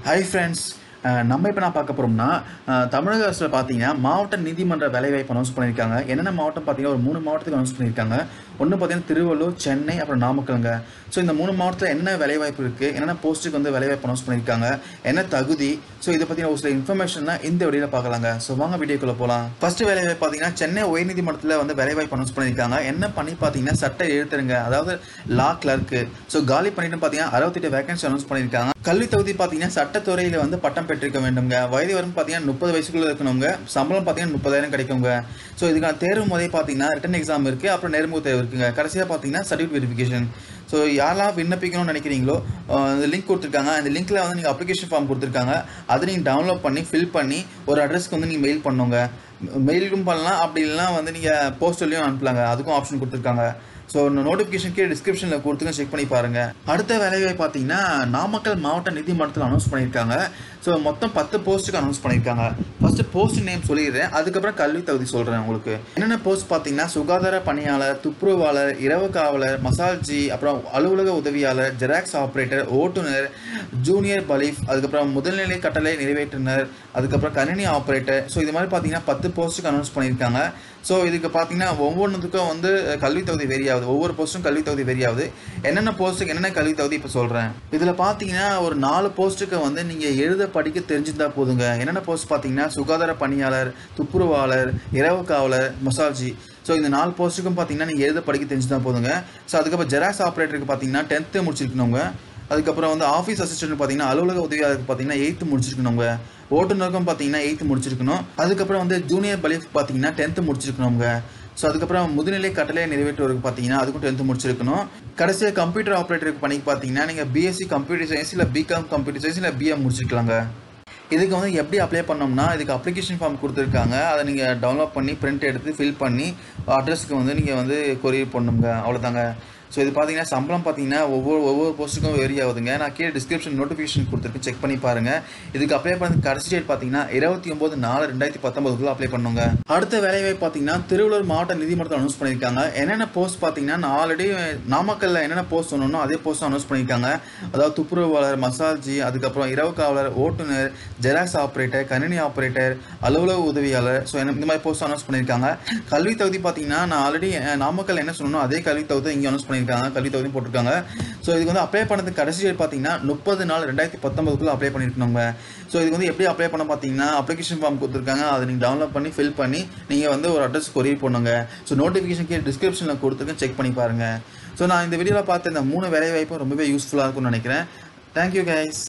Hi friends, நம்ம இப்போ நான் பார்க்க போகிறோம்னா தமிழக அரசில் பார்த்தீங்கன்னா மாவட்ட நீதிமன்ற வேலைவாய்ப்பு அனௌன்ஸ் பண்ணியிருக்காங்க. என்னென்ன மாவட்டம் பார்த்தீங்கன்னா ஒரு 3 மாவட்டத்துக்கு அனௌன்ஸ் பண்ணியிருக்காங்க. ஒன்று பார்த்தீங்கன்னா திருவள்ளூர், சென்னை, அப்புறம் நாமக்கலுங்க. ஸோ இந்த 3 மாவட்டத்தில் என்ன வேலைவாய்ப்பு இருக்குது, என்னென்ன போஸ்ட்டுக்கு வந்து வேலைவாய்ப்பு அனௌன்ஸ் பண்ணியிருக்காங்க, என்ன தகுதி, ஸோ இதை பற்றின ஒரு சில இன்ஃபர்மேஷன் தான் இந்த வீடியோவில் பார்க்கலாங்க. ஸோ வாங்க வீடியோக்குள்ளே போகலாம். ஃபர்ஸ்ட் வேலைவாய்ப்பு பார்த்தீங்கன்னா சென்னை உயர்நீதிமன்றத்தில் வந்து வேலைவாய்ப்பு அனௌன்ஸ் பண்ணியிருக்காங்க. என்ன பண்ணி பார்த்தீங்கன்னா சட்ட எழுத்தருங்க, அதாவது லா கிளர்க்கு. ஸோ காலி பண்ணிட்டு பார்த்தீங்கன்னா 68 வேகன்சி அனௌன்ஸ் பண்ணியிருக்காங்க. கல்வி தகுதி பார்த்தீங்கன்னா சட்டத்துறையில் வந்து பட்டம் பெற்றிருக்க வேண்டுங்க. வயது வரும் பார்த்தீங்கன்னா 30 வயசுக்குள்ளே இருக்கணுங்க. சம்பளம் பார்த்தீங்கன்னா 30,000 கிடைக்குங்க. ஸோ இதுக்கான தேர்வு முறை பார்த்தீங்கன்னா ரிட்டன் எக்ஸாம் இருக்குது, அப்புறம் நேர்முக தேர்வு இருக்குங்க. கடைசியாக பார்த்தீங்கன்னா சர்டிஃபிகேட் வெரிஃபிகேஷன். ஸோ யாரெல்லாம் விண்ணப்பிக்கணும்னு நினைக்கிறீங்களோ இந்த லிங்க் கொடுத்துருக்காங்க. அந்த லிங்க்கில் வந்து நீங்கள் அப்ளிகேஷன் ஃபார்ம் கொடுத்துருக்காங்க. அதை நீங்கள் டவுன்லோட் பண்ணி ஃபில் பண்ணி ஒரு அட்ரஸ்க்கு வந்து நீங்கள் மெயில் பண்ணுங்க. மெயிலும் பண்ணலாம், அப்படி இல்லைனா வந்து நீங்கள் போஸ்டல்லையும் அனுப்பலாங்க. அதுக்கும் ஆப்ஷன் கொடுத்துருக்காங்க. ஸோ நோட்டிஃபிகேஷன் கீழே டிஸ்கிரிப்ஷனில் கொடுத்துங்க, செக் பண்ணி பாருங்கள். அடுத்த வேலைவாய்ப்பு பார்த்தீங்கன்னா நாமக்கல் மாவட்ட நீதிமன்றத்தில் அனௌன்ஸ் பண்ணியிருக்காங்க. ஸோ மொத்தம் 10 போஸ்ட்டுக்கு அனௌன்ஸ் பண்ணியிருக்காங்க. ஃபஸ்ட்டு போஸ்ட் நேம் சொல்லிடுறேன், அதுக்கப்புறம் கல்வி தகுதி சொல்கிறேன் உங்களுக்கு. என்னென்ன போஸ்ட் பார்த்தீங்கன்னா சுகாதார பணியாளர், துப்புரவாளர், இரவு காவலர், மசால்ஜி, அப்புறம் அலுவலக உதவியாளர், ஜெராக்ஸ் ஆப்ரேட்டர், ஓட்டுநர், ஜூனியர் பலீஃப், அதுக்கப்புறம் முதல்நிலை கட்டளை நிறைவேற்றுனர், அதுக்கப்புறம் கணினி ஆப்ரேட்டர். ஸோ இது மாதிரி பார்த்தீங்கன்னா 10 போஸ்ட்டுக்கு அனௌன்ஸ் பண்ணியிருக்காங்க. ஸோ இதுக்கு பார்த்தீங்கன்னா ஒவ்வொன்றுத்துக்கும் வந்து கல்வி தகுதி வேரி ஆகுது. ஒவ்வொரு போஸ்ட்டும் கல்வி தகுதி வேரி ஆகுது. என்னென்ன போஸ்ட்டுக்கு என்னென்ன கல்வி தகுதி இப்போ சொல்கிறேன். இதில் பார்த்தீங்கன்னா ஒரு 4 போஸ்ட்டுக்கு வந்து நீங்கள் எழுத படிக்க தெரிஞ்சிருந்தா போதுங்க. என்னென்ன போஸ்ட் பார்த்தீங்கன்னா சுகாதார பணியாளர், துப்புரவாளர், இரவு காவலர், மசால்ஜி. ஸோ இந்த 4 போஸ்ட்டுக்கும் பார்த்தீங்கன்னா நீங்கள் எழுத படிக்க தெரிஞ்சுதான் போதுங்க. ஸோ அதுக்கப்புறம் ஜெராக்ஸ் ஆப்ரேட்டருக்கு பார்த்தீங்கன்னா 10th முடிச்சிருக்கணுங்க. அதுக்கப்புறம் வந்து ஆஃபீஸ் அசிஸ்டன்ட் பார்த்தீங்கன்னா அலுவலக உதவியாளருக்கு பார்த்தீங்கன்னா 8th முடிச்சிருக்கணுங்க. ஓட்டுநருக்கும் பார்த்தீங்கன்னா 8th முடிச்சிருக்கணும். அதுக்கப்புறம் வந்து ஜூனியர் பலீஃப் பார்த்தீங்கன்னா 10th முடிச்சிருக்கணுங்க. ஸோ அதுக்கப்புறம் முதுநிலை கட்டளை நிறைவேற்றுவருக்கு பார்த்தீங்கன்னா அதுக்கும் 10th முடிச்சிருக்கணும். கடைசியாக கம்ப்யூட்டர் ஆப்ரேட்டருக்கு பணிக்கு பார்த்தீங்கன்னா நீங்கள் பிஎஸ்சி கம்ப்யூட்டர் சயின்ஸ், இல்லை பிகாம் கம்ப்யூட்டர் சயின்ஸ், இல்லை பிஎம் முடிச்சிருக்கலாங்க. இதுக்கு வந்து எப்படி அப்ளை பண்ணோம்னா இதுக்கு அப்ளிகேஷன் ஃபார்ம் கொடுத்துருக்காங்க. அதை நீங்கள் டவுன்லோட் பண்ணி பிரிண்ட் எடுத்து ஃபில் பண்ணி அட்ரஸ்க்கு வந்து நீங்கள் வந்து கொரியர் பண்ணணுங்க. அவ்வளோதாங்க. ஸோ இது பார்த்தீங்கன்னா சம்பளம் பார்த்தீங்கன்னா ஒவ்வொரு போஸ்ட்டுக்கும் வேரி ஆகுதுங்க. நான் கீழே டிஸ்கிரிப்ஷன் நோட்டிஃபிகேஷன் கொடுத்துருக்கு, செக் பண்ணி பாருங்கள். இதுக்கு அப்ளை பண்ணது கடைசி டேட் பார்த்தீங்கன்னா 29/4/2019 அப்ளை பண்ணுங்க. அடுத்த வேலைவாய்ப்பு பார்த்தீங்கன்னா திருவள்ளூர் மாவட்ட நீதிமன்றத்தில் அனௌன்ஸ் பண்ணியிருக்காங்க. என்னென்ன போஸ்ட் பார்த்தீங்கன்னா நான் ஆல்ரெடி நாமக்கல்லில் என்னென்ன போஸ்ட் சொன்னோம் அதே போஸ்ட் அனௌன்ஸ் பண்ணியிருக்காங்க. அதாவது துப்புரவாளர், மசால்ஜி, அதுக்கப்புறம் இரவு காவலர், ஓட்டுநர், ஜெராக்ஸ் ஆப்ரேட்டர், கணினி ஆப்ரேட்டர், அலுவலக உதவியாளர். ஸோ இந்த மாதிரி போஸ்ட் அனௌன்ஸ் பண்ணியிருக்காங்க. கல்வி தகுதி பார்த்தீங்கன்னா நான் ஆல்ரெடி நாமக்கல் என்ன சொன்னோம் அதே கல்வி தகுதி இங்கே அனௌன்ஸ் பண்ணியிருக்காங்க. கல்வி தகுதி போட்டிருக்காங்க. ஸோ இதுக்கு வந்து அப்ளை பண்ணதுக்கு கடைசி டேட் பார்த்தீங்கன்னா 30/4/2019 அப்ளை பண்ணியிருக்கணுங்க. ஸோ இதுக்கு வந்து எப்படி அப்ளை பண்ண பார்த்தீங்கன்னா அப்ளிகேஷன் ஃபார்ம் கொடுத்துருக்காங்க. அதை நீங்கள் டவுன்லோட் பண்ணி ஃபில் பண்ணி நீங்கள் வந்து ஒரு அட்ரஸ் கொரியர் பண்ணுங்க. ஸோ நோட்டிஃபிகேஷன் கீழே டிஸ்கிரிப்ஷனில் கொடுத்துருக்கேன், செக் பண்ணி பாருங்கள். ஸோ நான் இந்த வீடியோவில் பார்த்த இந்த 3 வேலைவாய்ப்பும் ரொம்பவே யூஸ்ஃபுல்லாக இருக்கும்னு நினைக்கிறேன். Thank you guys.